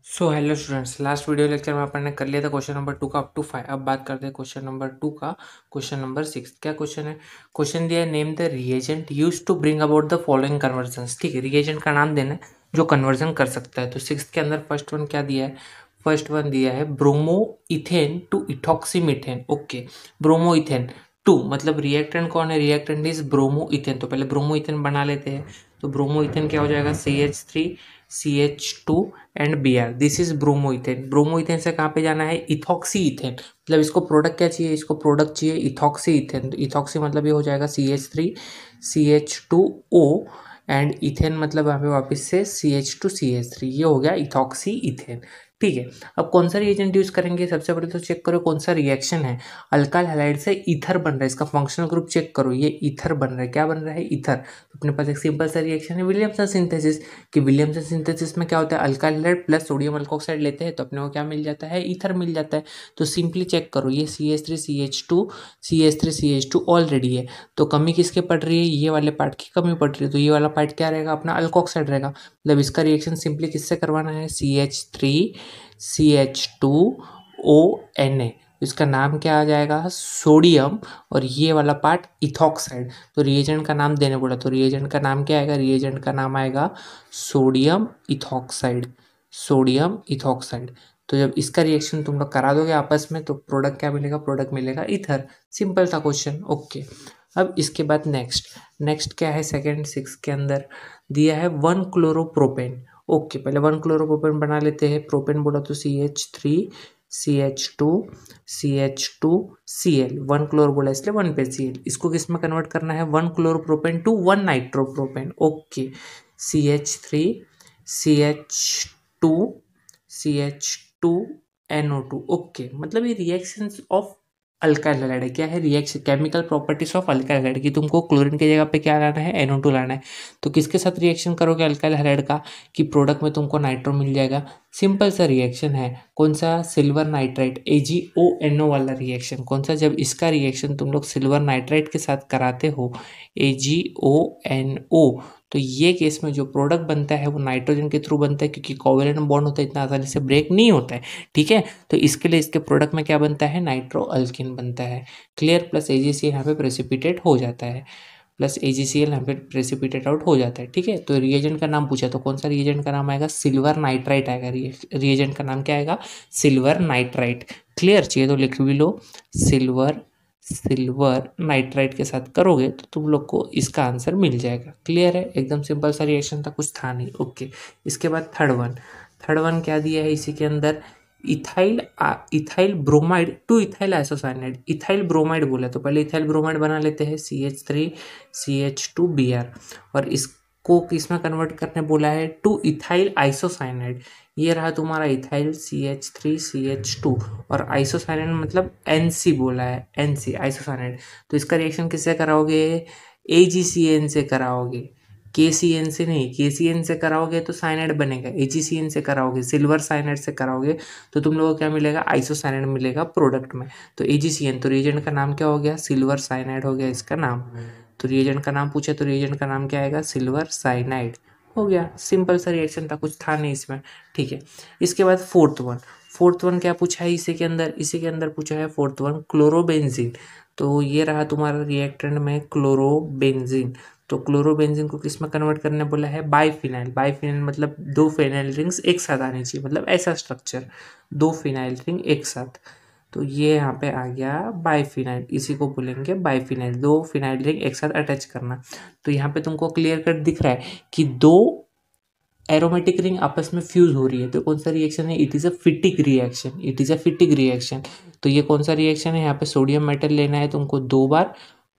So hello students, last video lecture में अपन ने कर लिया था क्वेश्चन नंबर 2 का अप टू 5। अब बात करते हैं क्वेश्चन नंबर 2 का। क्वेश्चन नंबर 6 क्या क्वेश्चन है? क्वेश्चन दिया है, name the reagent used to bring about the following conversions. ठीक है, रिएजेंट का नाम देना है जो कन्वर्जन कर सकता है। तो 6 के अंदर फर्स्ट वन क्या दिया है? फर्स्ट वन दिया है bromoethane to ethoxymethane. Okay, bromoethane to मतलब रिएक्टेंट कौन है? Reactant is bromoethane. तो पहले ब्रोमो इथेन बना लेते हैं। तो ब्रोमो इथेन क्या हो जाएगा? CH3 CH2 and Br। This is bromo ethane. Bromo ethane से कहाँ पे जाना है? Ethoxy ethane. मतलब इसको प्रोडक्ट क्या चाहिए? इसको प्रोडक्ट चाहिए इथॉक्सी इथेन। तो इथॉक्सी मतलब ये हो जाएगा CH3 CH2O एंड इथेन मतलब यहाँ पे वापस से CH2 CH3। ये हो गया इथॉक्सी इथेन। ठीक है, अब कौन सा रिएजेंट यूज करेंगे? सबसे पहले तो चेक करो कौन सा रिएक्शन है। अल्काइल हैलाइड से ईथर बन रहा है, इसका फंक्शनल ग्रुप चेक करो। ये ईथर बन रहा है। क्या बन रहा है? ईथर। तो अपने पास एक सिंपल सा रिएक्शन है विलियमसन सिंथेसिस। कि विलियमसन सिंथेसिस में क्या होता है? Alkyl halide plus sodium alkoxide लेते हैं तो अपने को क्या मिल जाता है? ईथर मिल जाता है। तो सिंपली चेक करो, ये CH3 CH2 ऑलरेडी है, तो कमी किसके पड़ रही है? ये वाले पार्ट की कमी पड़ रही है। तो ये वाला पार्ट क्या रहेगा? अपना अल्कोक्साइड रहेगा। मतलब इसका रिएक्शन सिंपली किससे करवाना है? CH3CH2ONA। इसका नाम क्या आ जाएगा? सोडियम। और ये वाला पार्ट इथॉक्साइड। तो रिएजेंट का नाम देने बोला, तो रिएजेंट का नाम क्या आएगा? रिएजेंट का नाम आएगा सोडियम इथॉक्साइड। Sodium ethoxide. तो जब इसका रिएक्शन तुम लोग करा दोगे आपस में तो प्रोडक्ट क्या मिलेगा? प्रोडक्ट मिलेगा ईथर। सिंपल था क्वेश्चन। ओके, अब इसके बाद नेक्स्ट क्या है? सेकेंड 6 के अंदर दिया है 1 क्लोरोप्रोपेन। ओके, पहले 1 क्लोरोप्रोपेन बना लेते हैं। प्रोपेन बोला तो CH3CH2CH2Cl। 1 क्लोर बोला इसलिए 1 पे Cl। इसको किस में कन्वर्ट करना है? 1 chloropropane to 1 nitropropane. Okay, CH3CH2CH2NO2। Okay, मतलब ये रिएक्शंस ऑफ अल्काइल हैलाइड है। क्या है? Reaction chemical properties of alkyl halide की तुमको क्लोरीन की जगह पे क्या लाना है? NO2 लाना है। तो किसके साथ रिएक्शन करोगे अल्काइल हैलाइड का? कि प्रोडक्ट में तुमको नाइट्रो मिल जाएगा। सिंपल सा रिएक्शन है। कौन सा? सिल्वर नाइट्राइट AgONO वाला रिएक्शन। कौन सा? जब इसका रिएक्शन तुम लोग सिल्वर नाइट्राइट के साथ कराते हो AgONO, तो ये केस में जो प्रोडक्ट बनता है वो नाइट्रोजन के थ्रू बनता है, क्योंकि कोवेलेंट बॉन्ड होता है, इतना आसानी से ब्रेक नहीं होता है। ठीक है, तो इसके लिए इसके प्रोडक्ट में क्या बनता है? नाइट्रो अल्किन बनता है। क्लियर? प्लस AgCl यहाँ पे प्रेसिपिटेट हो जाता है। प्लस AgCl यहाँ पे प्रेसिपिटेट आउट हो जाता है। ठीक है, तो रिएजेंट का नाम पूछा तो कौन सा रिएजेंट का नाम आएगा? सिल्वर नाइट्राइट आएगा। रिएजेंट का नाम क्या आएगा? Silver nitrite. क्लियर? चाहिए तो लिख भी लो। सिल्वर नाइट्राइट के साथ करोगे तो तुम लोग को इसका आंसर मिल जाएगा। क्लियर है? एकदम सिंपल सा रिएक्शन था, कुछ था नहीं। ओके, इसके बाद थर्ड वन क्या दिया है इसी के अंदर? Ethyl bromide two ethyl isocyanide. Ethyl bromide बोला तो पहले इथाइल ब्रोमाइड बना लेते हैं CH3CH2Br। और इसको किसमें कन्वर्ट करने बोला है? Two ethyl isocyanide. ये रहा तुम्हारा इथाइल CH3CH2 और आइसोसाइनाइड मतलब NC बोला है, NC आइसोसाइनाइड। तो इसका रिएक्शन किससे कराओगे? AgCN से कराओगे। KCN से नहीं, KCN से कराओगे तो साइनाइड बनेगा। AgCN से कराओगे, सिल्वर साइनाइड से कराओगे तो तुम लोगों को क्या मिलेगा? आइसोसाइनाइड मिलेगा प्रोडक्ट में। तो AgCN, तो रिएजेंट का नाम क्या हो गया? सिल्वर साइनाइड हो गया इसका नाम। तो रिएजेंट का नाम पूछे तो रिएजेंट का नाम क्या आएगा? Silver cyanide. हो गया, सिंपल सा रिएक्शन था, कुछ था नहीं इसमें। ठीक है, इसके बाद फोर्थ वन क्या पूछा है इसी के अंदर पूछा है फोर्थ वन क्लोरोबेंजीन। तो ये रहा तुम्हारा रिएक्टेंट में क्लोरोबेंजीन। तो क्लोरोबेंजीन को किस में कन्वर्ट करने बोला है? बाइफिनाइल। बाइफिनाइल मतलब 2 फिनाइल रिंग्स एक साथ आनी चाहिए, मतलब ऐसा स्ट्रक्चर, 2 फिनाइल रिंग एक साथ। तो ये यहाँ पे आ गया बाइफिनाइल, इसी को बोलेंगे बाइफिनाइल। 2 फिनाइल रिंग एक साथ अटैच करना। तो यहाँ पे तुमको क्लियर कट दिख रहा है कि 2 एरोमेटिक रिंग आपस में फ्यूज हो रही है। तो कौन सा रिएक्शन है? It is a फिटिक reaction. It is a फिटिक reaction. तो ये कौन सा रिएक्शन है? यहाँ पे सोडियम मेटल लेना है तुमको 2 बार,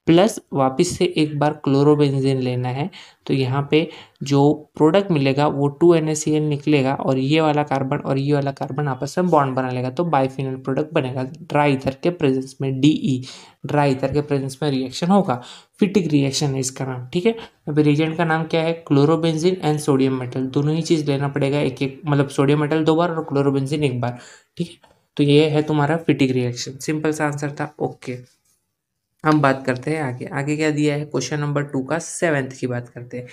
प्लस वापस से एक बार क्लोरोबेंजीन लेना है। तो यहाँ पे जो प्रोडक्ट मिलेगा वो 2NaCl निकलेगा और ये वाला कार्बन आपस में बॉन्ड बना लेगा, तो बाइफिनल प्रोडक्ट बनेगा ड्राई ईथर के प्रेजेंस में। DE, ड्राई ईथर के प्रेजेंस में रिएक्शन होगा। फिटिक रिएक्शन है इसका नाम। ठीक है, अब रिएजेंट का नाम क्या है? क्लोरोबेंजीन एंड सोडियम मेटल, दोनों ही चीज़ लेना पड़ेगा एक एक, मतलब सोडियम मेटल 2 बार और क्लोरोबेंजीन 1 बार। ठीक है, तो ये है तुम्हारा फिटिक रिएक्शन। सिंपल सा आंसर था। ओके, हम बात करते हैं आगे। आगे क्या दिया है? क्वेश्चन नंबर 2 का 7th की बात करते हैं।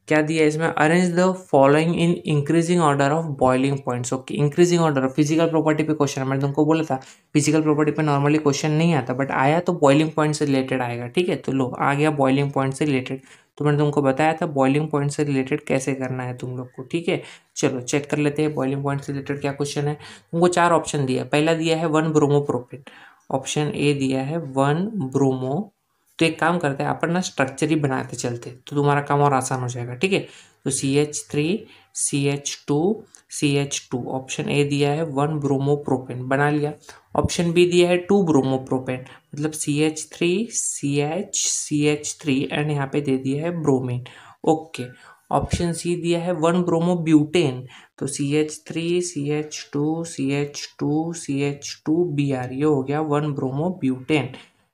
क्या दिया है इसमें, arrange the following in increasing order of boiling points. Okay, increasing order physical property पे क्वेश्चन है, मैंने तुमको बोला था फिजिकल प्रॉपर्टी पे नॉर्मली क्वेश्चन नहीं आता, बट आया तो बॉइलिंग पॉइंट से रिलेटेड आएगा। ठीक है, तो लो आ गया बॉइलिंग पॉइंट से रिलेटेड। तो मैंने तुमको बताया था बॉइलिंग पॉइंट से रिलेटेड कैसे करना है तुम लोग को। ठीक है, चलो चेक कर लेते हैं बॉइलिंग पॉइंट से रिलेटेड क्या क्वेश्चन है। तुमको 4 ऑप्शन दिया है। पहला दिया है 1 ब्रोमोप्रोपेन, ऑप्शन ए दिया है 1 ब्रोमो। तो एक काम करते हैं अपन ना स्ट्रक्चर ही बनाते चलते, तो तुम्हारा काम और आसान हो जाएगा। ठीक है, तो CH3 CH2 CH2, option A दिया है 1 ब्रोमोप्रोपेन, बना लिया। ऑप्शन बी दिया है 2 ब्रोमोप्रोपेन, मतलब CH3 CH CH3 एंड यहाँ पे दे दिया है ब्रोमीन। ओके, ऑप्शन सी दिया है 1 ब्रोमोब्यूटेन, तो CH3 CH2 CH2 CH2 Br, ये हो गया 1 ब्रोमोब्यूटेन।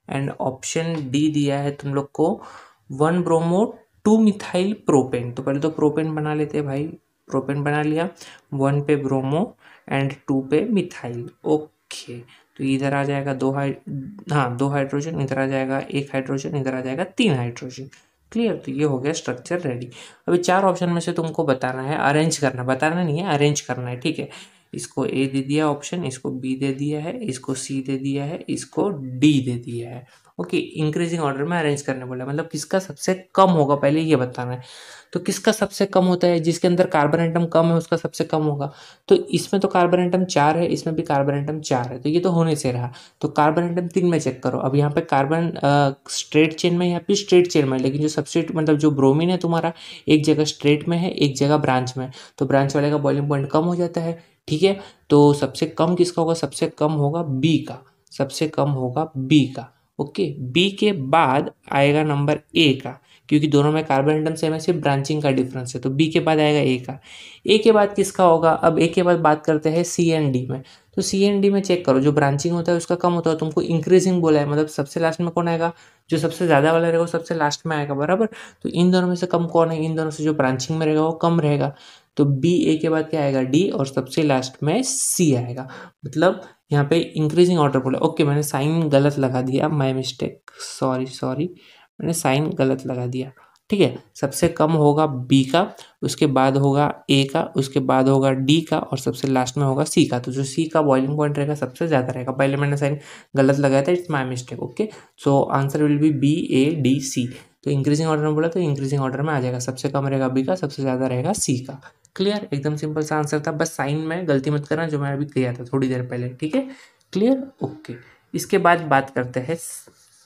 एंड ऑप्शन डी दिया है तुम लोग को 1 ब्रोमो 2 मिथाइल प्रोपेन। तो पहले तो प्रोपेन बना लेते हैं भाई, प्रोपेन बना लिया, 1 पे ब्रोमो एंड 2 पे मिथाइल। ओके, तो इधर आ जाएगा 2 हाइड्रोजन, इधर आ जाएगा 1 हाइड्रोजन, इधर आ जाएगा 3 हाइड्रोजन। क्लियर, तो ये हो गया स्ट्रक्चर रेडी। अभी 4 ऑप्शन में से तुमको बताना है, अरेंज करना, बताना नहीं है अरेंज करना है। ठीक है, इसको ए दे दिया ऑप्शन, इसको बी दे दिया है, इसको सी दे दिया है, इसको डी दे दिया है। ओके, इंक्रीजिंग ऑर्डर में अरेंज करने बोला, मतलब किसका सबसे कम होगा पहले ये बताना है। तो किसका सबसे कम होता है, जिसके अंदर कार्बन एटम कम है उसका सबसे कम होगा। तो इसमें तो कार्बन एटम 4 है, इसमें भी कार्बन एटम 4 है, तो ये तो होने से रहा। तो कार्बन एटम 3 में चेक करो। अब यहाँ पे कार्बन स्ट्रेट चेन में, यहाँ पे स्ट्रेट चेन में, लेकिन जो सबस्ट्रेट मतलब जो ब्रोमीन है तुम्हारा एक जगह स्ट्रेट में है, एक जगह ब्रांच में, तो ब्रांच वाले का बॉइलिंग पॉइंट कम हो जाता है। ठीक है, तो सबसे कम किसका होगा, सबसे कम होगा बी का, सबसे कम होगा बी का। ओके, बी के बाद आएगा नंबर ए का, क्योंकि दोनों में कार्बन एटम सेम है, सिर्फ ब्रांचिंग का डिफरेंस है। तो बी के बाद आएगा ए का। ए के बाद किसका होगा, अब ए के बाद बात करते हैं सी एंड डी में। तो सी एंड डी में चेक करो, जो ब्रांचिंग होता है उसका कम होता है, तुमको इंक्रीजिंग बोला है, मतलब सबसे लास्ट में कौन आएगा, जो सबसे ज़्यादा वाला रहेगा वो सबसे लास्ट में आएगा, बराबर। तो इन दोनों में से कम कौन है, इन दोनों से जो ब्रांचिंग में रहेगा वो कम रहेगा। तो बी ए के बाद क्या आएगा, डी, और सबसे लास्ट में सी आएगा। मतलब यहाँ पे इंक्रीजिंग ऑर्डर बोला। ओके, मैंने साइन गलत लगा दिया, माय मिस्टेक, सॉरी, मैंने साइन गलत लगा दिया। ठीक है, सबसे कम होगा बी का, उसके बाद होगा ए का, उसके बाद होगा डी का, और सबसे लास्ट में होगा सी का। तो जो सी का बॉइलिंग पॉइंट रहेगा सबसे ज़्यादा रहेगा। पहले मैंने साइन गलत लगाया था, it's my mistake. Okay, so answer will be B A D C. तो इंक्रीजिंग ऑर्डर में बोला तो इंक्रीजिंग ऑर्डर में आ जाएगा, सबसे कम रहेगा बी का, सबसे ज़्यादा रहेगा सी का। क्लियर, एकदम सिंपल सा आंसर था, बस साइन में गलती मत करना जो मैं अभी किया था थोड़ी देर पहले। ठीक है, क्लियर, ओके। इसके बाद बात करते हैं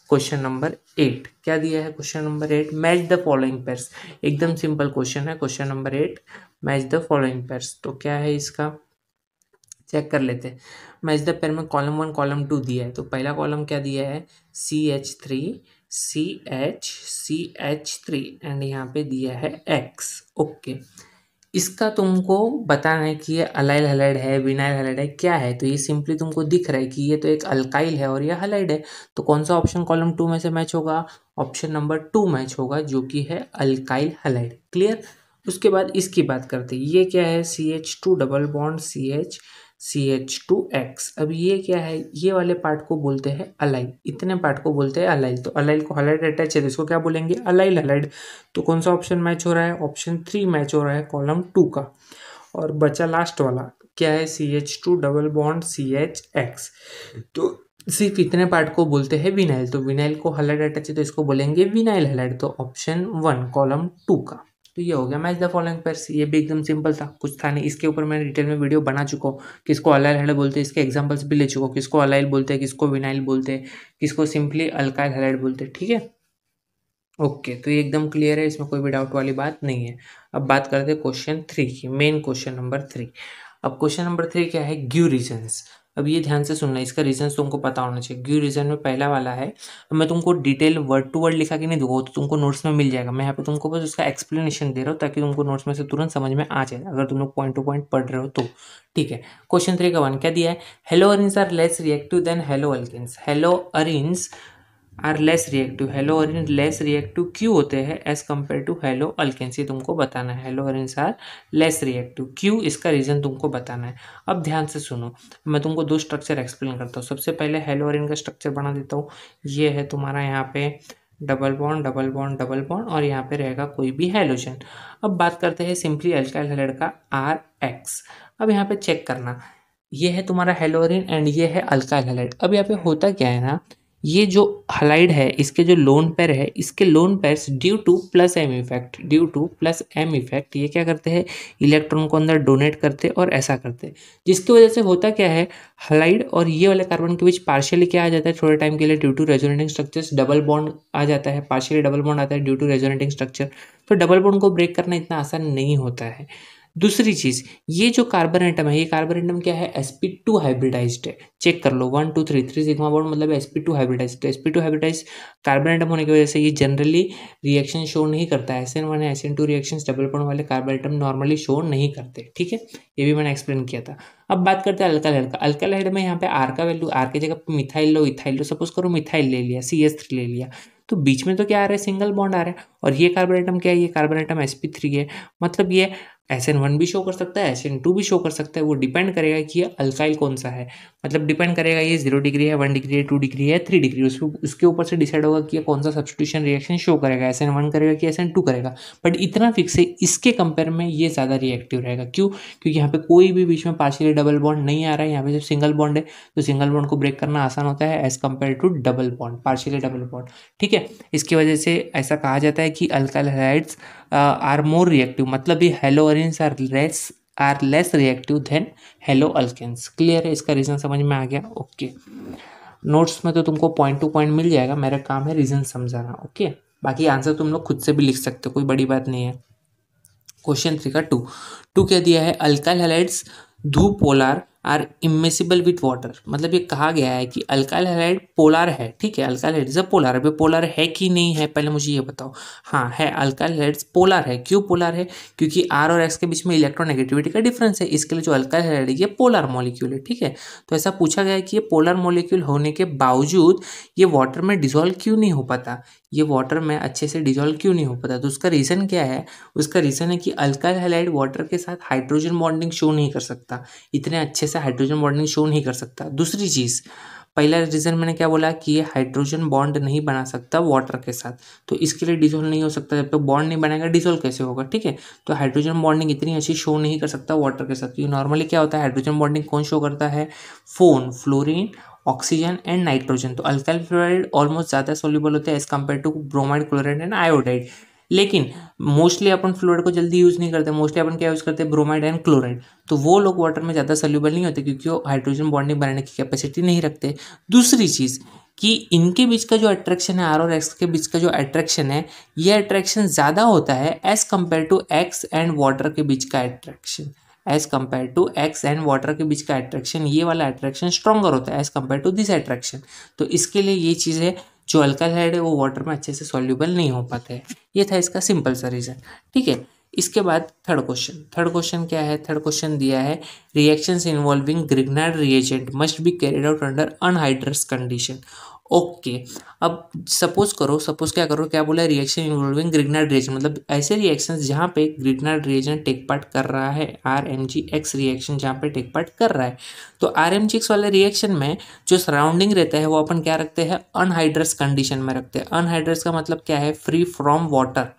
क्वेश्चन नंबर 8। क्या दिया है question number 8, match the following pairs. एकदम सिंपल क्वेश्चन है question number 8, match the following pairs. तो क्या है इसका, चेक कर लेते हैं। मैच द पेयर में कॉलम 1 कॉलम 2 दिया है। तो पहला कॉलम क्या दिया है, CH3 CH3 एंड यहाँ पे दिया है X। ओके, इसका तुमको बताना है कि ये अलाइल हैलाइड है, विनाइल हैलाइड है, क्या है। तो ये सिंपली तुमको दिख रहा है कि ये तो एक अल्काइल है और ये हैलाइड है। तो कौन सा ऑप्शन कॉलम 2 में से मैच होगा, ऑप्शन नंबर 2 मैच होगा, जो कि है अल्काइल हैलाइड। क्लियर, उसके बाद इसकी बात करते हैं, ये क्या है, CH2 डबल बॉन्ड CH2X। अब ये क्या है, ये वाले पार्ट को बोलते हैं अलाइल, इतने पार्ट को बोलते हैं अलाइल। तो अलाइल को हैलाइड अटैच है तो इसको क्या बोलेंगे, अलाइल हैलाइड। तो कौन सा ऑप्शन मैच हो रहा है, ऑप्शन 3 मैच हो रहा है कॉलम 2 का। और बचा लास्ट वाला क्या है, CH2 डबल बॉन्ड CHX। तो सिर्फ इतने पार्ट को बोलते हैं विनाइल। तो विनाइल को हैलाइड अटैच है तो इसको बोलेंगे विनाइल हैलाइड। तो ऑप्शन 1 कॉलम 2 का। तो ये हो गया मैच द फॉलोइंग पेयर्स। ये भी एकदम सिंपल था, कुछ था नहीं। इसके ऊपर मैं डिटेल में वीडियो बना चुका हूँ, किसको अलाइल हैलाइड बोलते हैं, इसके एग्जांपल्स भी ले चुका हूँ, किसको अलाइल बोलते हैं, किसको विनाइल बोलते हैं, किसको सिंपली अल्काइल हैलाइड बोलते हैं। ठीक है, ओके, तो ये एकदम क्लियर है, इसमें कोई भी डाउट वाली बात नहीं है। अब बात करते हैं क्वेश्चन 3 की, मेन क्वेश्चन नंबर 3। अब क्वेश्चन नंबर 3 क्या है, गिव रीजंस। अब ये ध्यान से सुनना, इसका रीजंस तुमको पता होना चाहिए। गिव रीजन में पहला वाला है, अब मैं तुमको डिटेल वर्ड टू वर्ड लिखा के नहीं दूंगा, तो तुमको नोट्स में मिल जाएगा। मैं यहाँ पे तुमको बस उसका एक्सप्लेनेशन दे रहा हूँ ताकि तुमको नोट्स में से तुरंत समझ में आ जाए, अगर तुम लोग पॉइंट टू पॉइंट पढ़ रहे हो तो। ठीक है, क्वेश्चन 3 का 1 क्या दिया है, haloarenes are less reactive than haloalkanes. Haloarenes are less reactive, haloarene less reactive क्यों होते हैं as compare to haloalkanes, ये तुमको बताना है। Haloarenes are less reactive क्यों, इसका रीजन तुमको बताना है। अब ध्यान से सुनो, मैं तुमको 2 स्ट्रक्चर एक्सप्लेन करता हूँ। सबसे पहले हेलो अरिन का स्ट्रक्चर बना देता हूँ। ये है तुम्हारा यहाँ पे double bond double bond double bond और यहाँ पे रहेगा कोई भी हैलोजन। अब बात करते हैं सिंपली अल्काइल हैलाइड का RX। अब यहाँ पे चेक करना, ये है तुम्हारा हेलोरिन एंड ये है अल्काइल हैलाइड। अब यहाँ पे होता क्या है ना, ये जो हलाइड है इसके जो लोन पेयर है, इसके lone pairs due to plus M effect ये क्या करते हैं, इलेक्ट्रॉन को अंदर डोनेट करते और ऐसा करते, जिसकी वजह से होता क्या है, हलाइड और ये वाले कार्बन के बीच पार्शियली क्या आ जाता है थोड़े टाइम के लिए, due to resonating structures double bond आ जाता है, पार्शियली डबल बॉन्ड आता है ड्यू टू रेजोनेटिंग स्ट्रक्चर। तो डबल बॉन्ड को ब्रेक करना इतना आसान नहीं होता है। दूसरी चीज, ये जो कार्बन एटम है, ये कार्बन एटम क्या है, sp2 हाइब्रिडाइज्ड है। चेक कर लो 1 2 3 3 सिग्मा बॉन्ड मतलब sp2 हाइब्रिडाइज्ड। तो sp2 हाइब्रिडाइज्ड कार्बन एटम होने की वजह से ये जनरली रिएक्शन शो नहीं करता है। SN1 या SN2 रिएक्शंस डबल बॉन्ड वाले कार्बन एटम नॉर्मली शो नहीं करते, ठीक है, ये भी मैंने एक्सप्लेन किया था। अब बात करते हैं अल्काइल का। अल्काइल में यहाँ पे आर का वैल्यू, आर की जगह पे मिथाइल लो, इथाइल लो, सपोज करो मिथाइल ले लिया, CH3 ले लिया, तो बीच में तो क्या आ रहा है, सिंगल बॉन्ड आ रहा है। और ये कार्बन एटम क्या है, ये कार्बन एटम sp3 है, मतलब ये SN1 भी शो कर सकता है, SN2 भी शो कर सकता है, वो डिपेंड करेगा कि ये अल्काइल कौन सा है। मतलब डिपेंड करेगा ये 0 डिग्री है, 1 डिग्री है, 2 डिग्री है, 3 डिग्री, उसके ऊपर से डिसाइड होगा कि ये कौन सा सब्स्टिट्यूशन रिएक्शन शो करेगा, SN1 करेगा कि SN2 करेगा। बट इतना फिक्स है, इसके कंपेयर में ये ज़्यादा रिएक्टिव रहेगा। क्यों? क्योंकि यहाँ पे कोई भी बीच में पार्शियली डबल बॉन्ड नहीं आ रहा है, यहाँ पे जब सिंगल बॉन्ड है तो सिंगल बॉन्ड को ब्रेक करना आसान होता है as compare to double bond, partially double bond, ठीक है। इसकी वजह से ऐसा कहा जाता है कि alkyl halides are more reactive, मतलब ये haloarenes are less reactive than haloalkanes. Clear है, इसका रीजन समझ में आ गया? ओके, नोट्स में तो तुमको पॉइंट टू पॉइंट मिल जाएगा, मेरा काम है रीजन समझाना। ओके, बाकी आंसर तुम लोग खुद से भी लिख सकते हो, कोई बड़ी बात नहीं है। क्वेश्चन 3 का 2 क्या दिया है, alkyl halides though polar are immiscible with water. मतलब ये कहा गया है कि अल्काइल हैलाइड पोलार है, ठीक है, अल्काइल हैलाइड इज पोलार है। पोलार है कि नहीं है पहले मुझे ये बताओ। हाँ है, अल्काइल हैलाइड्स पोलार है। क्यों पोलार है? क्योंकि R और X के बीच में इलेक्ट्रोनेगेटिविटी का डिफरेंस है, इसके लिए जो अल्काइल हैलाइड है ये पोलार मॉलिक्यूल है, ठीक है। तो ऐसा पूछा गया है कि ये पोलर मॉलिक्यूल होने के बावजूद ये वाटर में डिजोल्व क्यों नहीं हो पाता, ये वाटर में अच्छे से डिजोल्व क्यों नहीं हो पाता। तो उसका रीज़न क्या है? उसका रीज़न है कि अल्काइल हैलाइड वाटर के साथ हाइड्रोजन बॉन्डिंग शो नहीं कर सकता, इतने अच्छे से हाइड्रोजन बॉन्डिंग शो नहीं कर सकता। दूसरी चीज़, पहला रीज़न मैंने क्या बोला कि ये हाइड्रोजन बॉन्ड नहीं बना सकता वाटर के साथ, तो इसके लिए डिजोल्व नहीं हो सकता। जब तक बॉन्ड नहीं बनेगा डिजोल्व कैसे होगा, ठीक है। तो हाइड्रोजन बॉन्डिंग इतनी अच्छी शो नहीं कर सकता वाटर के साथ, क्योंकि नॉर्मली क्या होता है, हाइड्रोजन बॉन्डिंग कौन शो करता है, FON, fluorine, oxygen and nitrogen. तो अल्काइल फ्लोराइड ऑलमोस्ट ज़्यादा सोल्यूबल होते हैं as compare to bromide, chloride and iodide. लेकिन मोस्टली अपन फ्लोराइड को जल्दी यूज़ नहीं करते, मोस्टली अपन क्या यूज़ करते हैं, ब्रोमाइड एंड क्लोराइड। तो वो लोग वाटर में ज़्यादा सोल्यूबल नहीं होते क्योंकि वो हाइड्रोजन बॉन्डिंग बनाने की कैपेसिटी नहीं रखते। दूसरी चीज़ कि इनके बीच का जो अट्रैक्शन है, आर और एक्स के बीच का जो अट्रैक्शन है, ये अट्रैक्शन ज़्यादा होता है as compare to x and water के बीच का attraction. As compare to x and water के बीच का अट्रैक्शन, ये वाला अट्रैक्शन स्ट्रॉन्गर होता है as compare to this attraction. तो इसके लिए ये चीज़ है, जो अल्काइल हैलाइड है वो वाटर में अच्छे से सॉल्यूबल नहीं हो पाते हैं। ये था इसका सिंपल सा रीज़न, ठीक है। इसके बाद थर्ड क्वेश्चन क्या है, थर्ड क्वेश्चन दिया है, reactions involving Grignard reagent must be carried out under anhydrous condition. Okay, अब सपोज क्या बोला है, रिएक्शन इन्वॉल्विंग ग्रिग्नार्ड रिएजेंट, मतलब ऐसे रिएक्शंस जहाँ पे ग्रिग्नार्ड रिएजेंट टेक पार्ट कर रहा है, RMgX रिएक्शन जहाँ पे टेक पार्ट कर रहा है। तो RMgX वाले रिएक्शन में जो सराउंडिंग रहता है वो अपन क्या रखते हैं, अनहाइड्रस कंडीशन में रखते हैं। अनहाइड्रस का मतलब क्या है, फ्री फ्रॉम वाटर।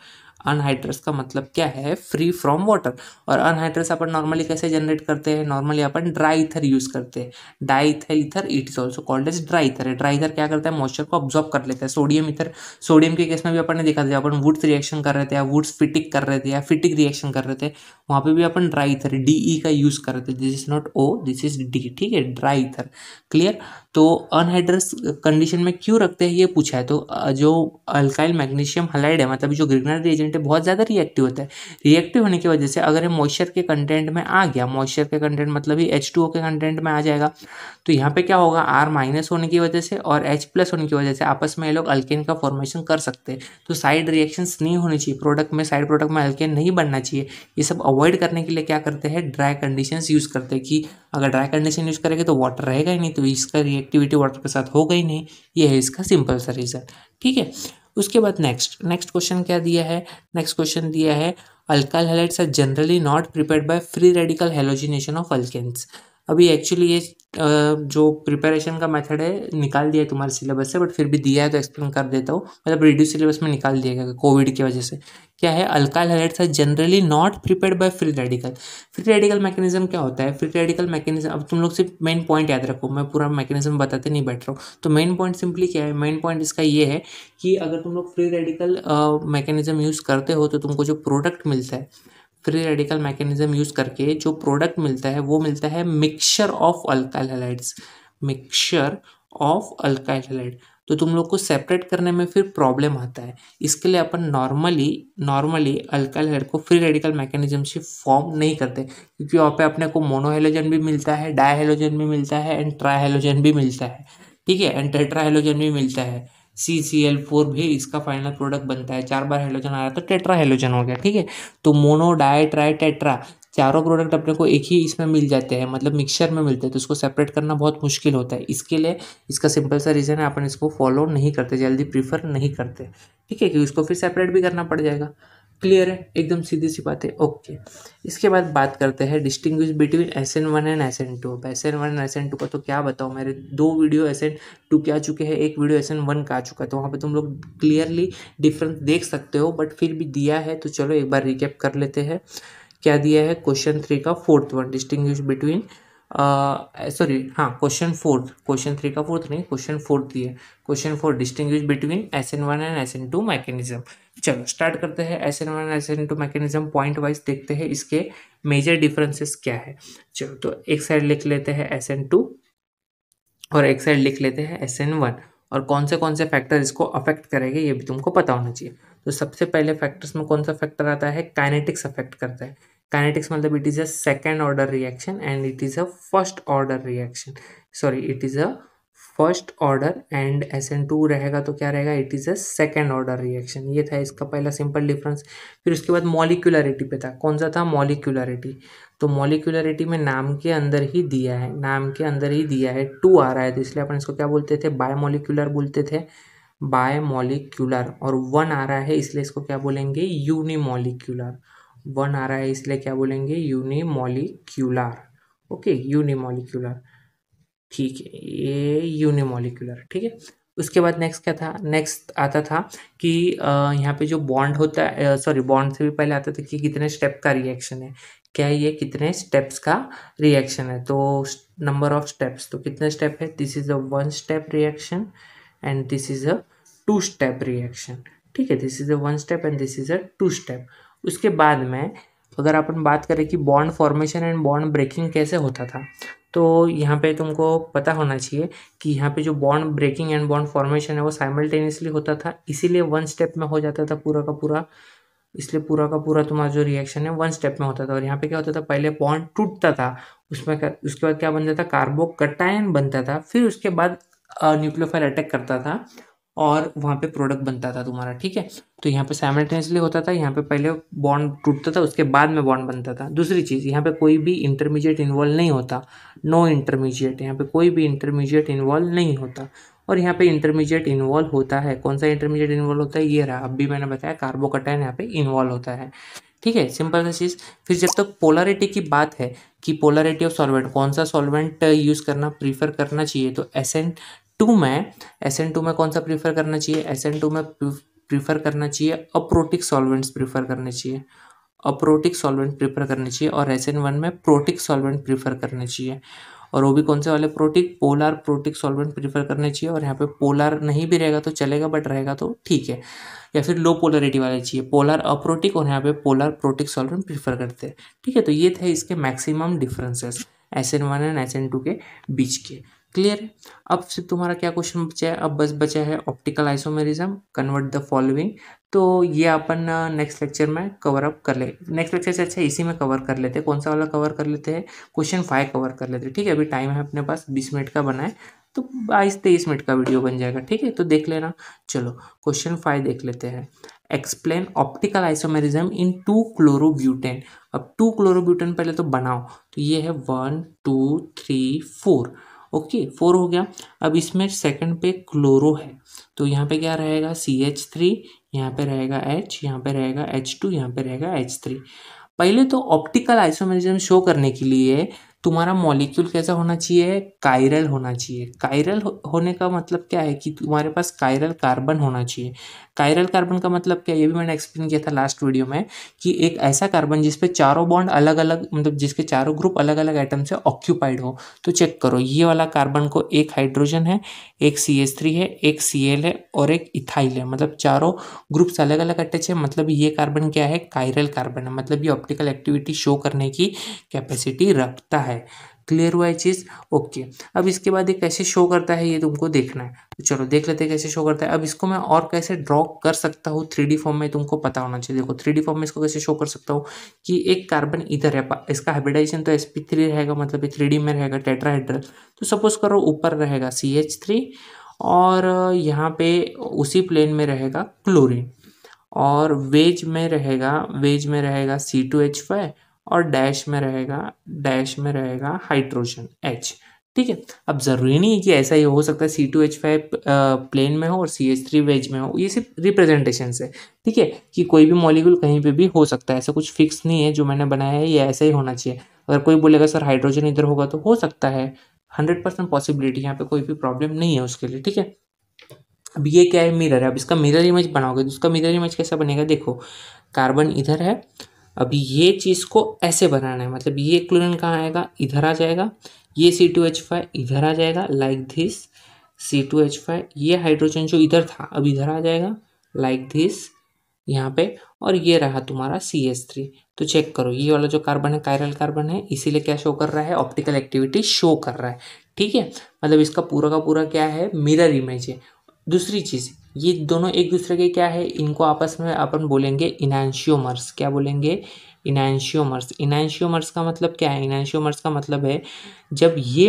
अनहाइड्रस का मतलब क्या है, फ्री फ्रॉम वाटर। और अनहाइड्रस अपन नॉर्मली कैसे जनरेट करते हैं, नॉर्मली अपन ड्राई ईथर यूज करते हैं। Diethyl ether it is also called as dry ether है। ड्राई ईथर क्या करता है, मॉइस्चर को ऑब्जॉर्ब कर लेता है। सोडियम ईथर, सोडियम के केस में भी अपन ने देखा था, अपन वुड्स रिएक्शन कर रहे थे या वुड्स फिटिक कर रहे थे या फिटिक रिएक्शन कर रहे थे, वहाँ पे भी अपन ड्राई ईथर DE का यूज कर रहे थे। This is not O, this is D, ठीक है, ड्राई ईथर। क्लियर। तो अनहाइड्रस कंडीशन में क्यों रखते हैं ये पूछा है। तो जो अल्काइल मैग्नीशियम हैलाइड है, मतलब जो ग्रिग्नार्ड रिएजेंट है, बहुत ज़्यादा रिएक्टिव होता है। रिएक्टिव होने की वजह से अगर ये मॉइस्चर के कंटेंट में आ गया, मॉइस्चर के कंटेंट मतलब ही H2O के कंटेंट में आ जाएगा, तो यहाँ पे क्या होगा, R- होने की वजह से और H+ होने की वजह से आपस में ये लोग अल्केन का फॉर्मेशन कर सकते हैं। तो साइड रिएक्शंस नहीं होनी चाहिए प्रोडक्ट में, साइड प्रोडक्ट में अल्केन नहीं बनना चाहिए। ये सब अवॉइड करने के लिए क्या करते हैं, ड्राई कंडीशंस यूज़ करते हैं कि अगर ड्राई कंडीशन यूज़ करेंगे तो वाटर रहेगा ही नहीं, तो इसका रिएक्टिविटी वाटर के साथ होगा ही नहीं। ये है इसका सिंपल सा रीज़न, ठीक है। उसके बाद नेक्स्ट क्वेश्चन क्या दिया है, नेक्स्ट क्वेश्चन दिया है, alkyl halides are generally not prepared by free radical halogenation of alkanes. अभी एक्चुअली ये जो प्रिपरेशन का मेथड है निकाल दिया है तुम्हारे सिलेबस से, बट फिर भी दिया है तो एक्सप्लेन कर देता हूँ। मतलब रिड्यूस सिलेबस में निकाल दिया गया कोविड की वजह से। क्या है, alkyl halides are generally not prepared by free radical. Free radical mechanism क्या होता है? फ्री रेडिकल मैकेनिज्म, अब तुम लोग सिर्फ मेन पॉइंट याद रखो, मैं पूरा मैकेनिज्म बताते नहीं बैठ रहा हूँ। तो मेन पॉइंट सिंपली क्या है, मेन पॉइंट इसका ये है कि अगर तुम लोग फ्री रेडिकल मैकेनिज्म यूज़ करते हो तो तुमको जो प्रोडक्ट मिलता है, फ्री रेडिकल मैकेनिज्म यूज़ करके जो प्रोडक्ट मिलता है वो मिलता है mixture of alkyl halides, mixture of alkyl halide. तो तुम लोग को सेपरेट करने में फिर प्रॉब्लम आता है। इसके लिए अपन नॉर्मली अल्काइल हैलाइड को फ्री रेडिकल मैकेनिज्म से फॉर्म नहीं करते, क्योंकि वहाँ पे अपने को मोनोहेलोजन भी मिलता है, डायहेलोजन भी मिलता है एंड ट्राइहेलोजन भी मिलता है, ठीक है, एंड टेट्राहेलोजन भी मिलता है। CCl4 भी इसका फाइनल प्रोडक्ट बनता है। 4 बार हेलोजन आ रहा है तो टेट्रा हेलोजन हो गया, ठीक है। तो मोनो, डाई, ट्राई, टेट्रा चारों प्रोडक्ट अपने को एक ही इसमें मिल जाते हैं, मतलब मिक्सचर में मिलते हैं, तो उसको सेपरेट करना बहुत मुश्किल होता है। इसके लिए इसका सिंपल सा रीज़न है, अपन इसको फॉलो नहीं करते, जल्दी प्रीफर नहीं करते, ठीक है, कि उसको फिर सेपरेट भी करना पड़ जाएगा। क्लियर है, एकदम सीधी सी बात है, ओके। इसके बाद बात करते हैं distinguish between SN1 and SN2। SN1 and SN2 का तो क्या बताऊँ, मेरे 2 वीडियो SN2 के आ चुके हैं, 1 वीडियो SN1 का आ चुका है, तो वहाँ पे तुम लोग क्लियरली डिफरेंस देख सकते हो, बट फिर भी दिया है तो चलो एक बार रिकैप कर लेते हैं। क्या दिया है, क्वेश्चन 3 का 4th one, distinguish between, sorry हाँ, क्वेश्चन 4, क्वेश्चन 3 का 4th नहीं, क्वेश्चन 4 दिया है। Question 4, distinguish between SN1 and SN2 mechanism. चलो स्टार्ट करते हैं। SN1 and SN2 mechanism point wise देखते हैं, इसके मेजर डिफरेंसेस क्या है। चलो तो एक साइड लिख लेते हैं SN2 और एक साइड लिख लेते हैं SN1, और कौन से फैक्टर इसको अफेक्ट करेंगे ये भी तुमको पता होना चाहिए। तो सबसे पहले फैक्टर्स में कौन सा फैक्टर आता है, काइनेटिक्स अफेक्ट करता है। काइनेटिक्स मतलब it is a second order reaction and it is a first order reaction, sorry it is a first order, and SN2 रहेगा तो क्या रहेगा, it is a second order reaction. ये था इसका पहला सिंपल डिफरेंस। फिर उसके बाद मॉलिक्यूलरिटी पे था, कौन सा था, मॉलिक्यूलरिटी। तो मॉलिक्यूलरिटी में नाम के अंदर ही दिया है, नाम के अंदर ही दिया है 2 आ रहा है, तो इसलिए अपन इसको क्या बोलते थे, बायमॉलिक्यूलर बोलते थे, बायमॉलिक्यूलर। और 1 आ रहा है इसलिए इसको क्या बोलेंगे, यूनिमॉलिक्यूलर। 1 आ रहा है इसलिए क्या बोलेंगे, यूनिमॉलिक्यूलर, ओके, यूनिमॉलिक्यूलर, ठीक है, ये यूनिमॉलिक्यूलर, ठीक है। उसके बाद नेक्स्ट क्या था, नेक्स्ट आता था कि यहाँ पे जो बॉन्ड होता है, सॉरी बॉन्ड से भी पहले आता था कि कितने स्टेप का रिएक्शन है, क्या ये कितने स्टेप्स का रिएक्शन है। तो नंबर ऑफ स्टेप्स, तो कितने स्टेप है, this is a 1 step reaction and this is a 2 step reaction, ठीक है, this is a 1 step and this is a 2 step. उसके बाद में अगर अपन बात करें कि bond formation and bond breaking कैसे होता था, तो यहाँ पे तुमको पता होना चाहिए कि यहाँ पे जो bond breaking and bond formation है वो साइमल्टेनियसली होता था, इसीलिए 1 स्टेप में हो जाता था पूरा का पूरा, इसलिए पूरा का पूरा तुम्हारा जो रिएक्शन है 1 स्टेप में होता था। और यहाँ पे क्या होता था, पहले बॉन्ड टूटता था, उसके बाद क्या बनता था, कार्बोकटायन बनता था, फिर उसके बाद न्यूक्लियोफाइल अटैक करता था और वहाँ पे प्रोडक्ट बनता था तुम्हारा, ठीक है। तो यहाँ पे साइमल्टेनियसली होता था, यहाँ पे पहले बॉन्ड टूटता था उसके बाद में बॉन्ड बनता था। दूसरी चीज़, यहाँ पे कोई भी इंटरमीडिएट इन्वॉल्व नहीं होता, नो इंटरमीडिएट, यहाँ पे कोई भी इंटरमीडिएट इन्वॉल्व नहीं होता। और यहाँ पे इंटरमीडिएट इन्वॉल्व होता है, कौन सा इंटरमीडिएट इन्वॉल्व होता है, ये रहा, अब भी मैंने बताया कार्बोकटायन यहाँ पे इन्वॉल्व होता है, ठीक है, सिंपल सा चीज़। फिर जब तक पोलरिटी की बात है कि पोलरिटी ऑफ सॉल्वेंट, कौन सा सॉल्वेंट यूज़ करना प्रीफर करना चाहिए, तो SN2 में कौन सा प्रीफर करना चाहिए, SN2 में प्रीफर करना चाहिए अप्रोटिक सॉल्वेंट्स प्रीफर करने चाहिए, अप्रोटिक सॉल्वेंट प्रीफर करने चाहिए। और SN1 में प्रोटिक सॉल्वेंट प्रीफर करने चाहिए, और वो भी कौन से वाले, protic, polar protic solvent prefer करने चाहिए। और यहाँ पे पोलर नहीं भी रहेगा तो चलेगा, बट रहेगा तो ठीक है, या फिर लो पोलरिटी वाले चाहिए, पोलर अप्रोटिक, और यहाँ पे पोलर प्रोटिक सॉल्वेंट प्रीफर करते हैं, ठीक है। तो ये थे इसके maximum differences SN1 and SN2 के बीच के। क्लियर है। अब सिर्फ तुम्हारा क्या क्वेश्चन बचा है, अब बस बचा है optical isomerism, convert the following. तो ये अपन नेक्स्ट लेक्चर में कवर अप कर ले, नेक्स्ट लेक्चर से अच्छा इसी में कवर कर लेते हैं। कौन सा वाला कवर कर लेते हैं, क्वेश्चन 5 कवर कर लेते हैं, ठीक है। अभी टाइम है अपने पास 20 मिनट का बना है, तो 22-23 मिनट का वीडियो बन जाएगा, ठीक है, तो देख लेना। चलो क्वेश्चन 5 देख लेते हैं। Explain optical isomerism in 2 chlorobutane. अब 2 क्लोरोब्यूटेन पहले तो बनाओ, तो ये है 1 2 3 4, ओके 4 हो गया। अब इसमें सेकंड पे क्लोरो है, तो यहाँ पे क्या रहेगा, CH3, यहाँ पे रहेगा H, यहाँ पे रहेगा H2, यहाँ पे रहेगा H3। पहले तो ऑप्टिकल आइसोमेरिज्म शो करने के लिए तुम्हारा मॉलिक्यूल कैसा होना चाहिए, कायरल होना चाहिए। कायरल होने का मतलब क्या है कि तुम्हारे पास कायरल कार्बन होना चाहिए। कायरल कार्बन का मतलब क्या है, ये भी मैंने एक्सप्लेन किया था लास्ट वीडियो में, कि एक ऐसा कार्बन जिसपे चारों बॉन्ड अलग अलग, मतलब जिसके चारों ग्रुप अलग अलग एटम से ऑक्यूपाइड हो। तो चेक करो, ये वाला कार्बन को एक हाइड्रोजन है, एक CH3 है, एक Cl है और एक इथाइल है, मतलब चारों ग्रुप्स अलग अलग अटैच है। मतलब ये कार्बन क्या है, कायरल कार्बन है, मतलब ये ऑप्टिकल एक्टिविटी शो करने की कैपेसिटी रखता है। क्लियर हुआ ये चीज़? ओके। अब इसके बाद ये कैसे शो करता है ये तुमको देखना है, तो चलो देख लेते हैं कैसे शो करता है। अब इसको मैं और कैसे ड्रॉ कर सकता हूँ 3D फॉर्म में, तुमको पता होना चाहिए। देखो 3D फॉर्म में इसको कैसे शो कर सकता हूँ कि एक कार्बन इधर है, इसका हाइब्रिडाइजेशन तो sp3 रहेगा, मतलब ये 3D में रहेगा टेट्राहेड्रल। तो सपोज करो ऊपर रहेगा CH3 और यहाँ पे उसी प्लेन में रहेगा क्लोरीन, और वेज में रहेगा C2H5 और डैश में रहेगा हाइड्रोजन H। ठीक है। अब ज़रूरी नहीं है कि ऐसा ही हो सकता है C2H5 प्लेन में हो और CH3 वेज में हो, ये सिर्फ रिप्रेजेंटेशन है। ठीक है, कि कोई भी मॉलिक्यूल कहीं पे भी हो सकता है, ऐसा कुछ फिक्स नहीं है जो मैंने बनाया है ये ऐसा ही होना चाहिए। अगर कोई बोलेगा सर हाइड्रोजन इधर होगा तो हो सकता है, 100% पॉसिबिलिटी, यहाँ पे कोई भी प्रॉब्लम नहीं है उसके लिए। ठीक है। अब ये क्या है, मिरर है। अब इसका मिरर इमेज बनाओगे तो उसका मिरर इमेज कैसा बनेगा, देखो कार्बन इधर है, अभी ये चीज़ को ऐसे बनाना है, मतलब ये क्लोरीन कहाँ आएगा, इधर आ जाएगा, ये C2H5 इधर आ जाएगा लाइक दिस, C2H5, ये हाइड्रोजन जो इधर था अब इधर आ जाएगा लाइक दिस यहाँ पे, और ये रहा तुम्हारा CH3। तो चेक करो, ये वाला जो कार्बन है कायरल कार्बन है, इसीलिए क्या शो कर रहा है, ऑप्टिकल एक्टिविटी शो कर रहा है। ठीक है, मतलब इसका पूरा का पूरा क्या है, मिरर इमेज है। दूसरी चीज़, ये दोनों एक दूसरे के क्या है, इनको आपस में अपन बोलेंगे इनैंशियोमर्स। क्या बोलेंगे, इनैंशियोमर्स। इनैंशियोमर्स का मतलब क्या है, इनैंशियोमर्स का मतलब है जब ये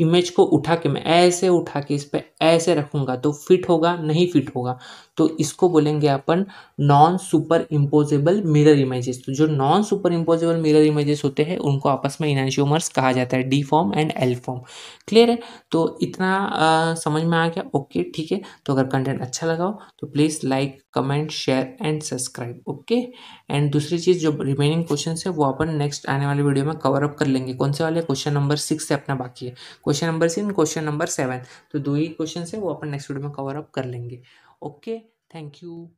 इमेज को उठा के मैं ऐसे उठा के इस पर ऐसे रखूँगा तो फिट होगा, नहीं फिट होगा, तो इसको बोलेंगे अपन non superimposable mirror images. तो जो non superimposable mirror images होते हैं उनको आपस में इनैंशियोमर्स कहा जाता है, D form and L form. Clear है? तो इतना समझ में आ गया? ओके ठीक है। तो अगर कंटेंट अच्छा लगा हो तो please like comment share and subscribe. Okay. And दूसरी चीज़, जो रिमेनिंग क्वेश्चन है वो अपन नेक्स्ट आने वाले वीडियो में कवर अप कर लेंगे। कौन से वाले, क्वेश्चन नंबर 6 से अपना बाकी है, क्वेश्चन नंबर 6, क्वेश्चन नंबर 7, तो 2 ही क्वेश्चन है वो अपन नेक्स्ट वीडियो में कवर अप कर लेंगे। Okay, thank you.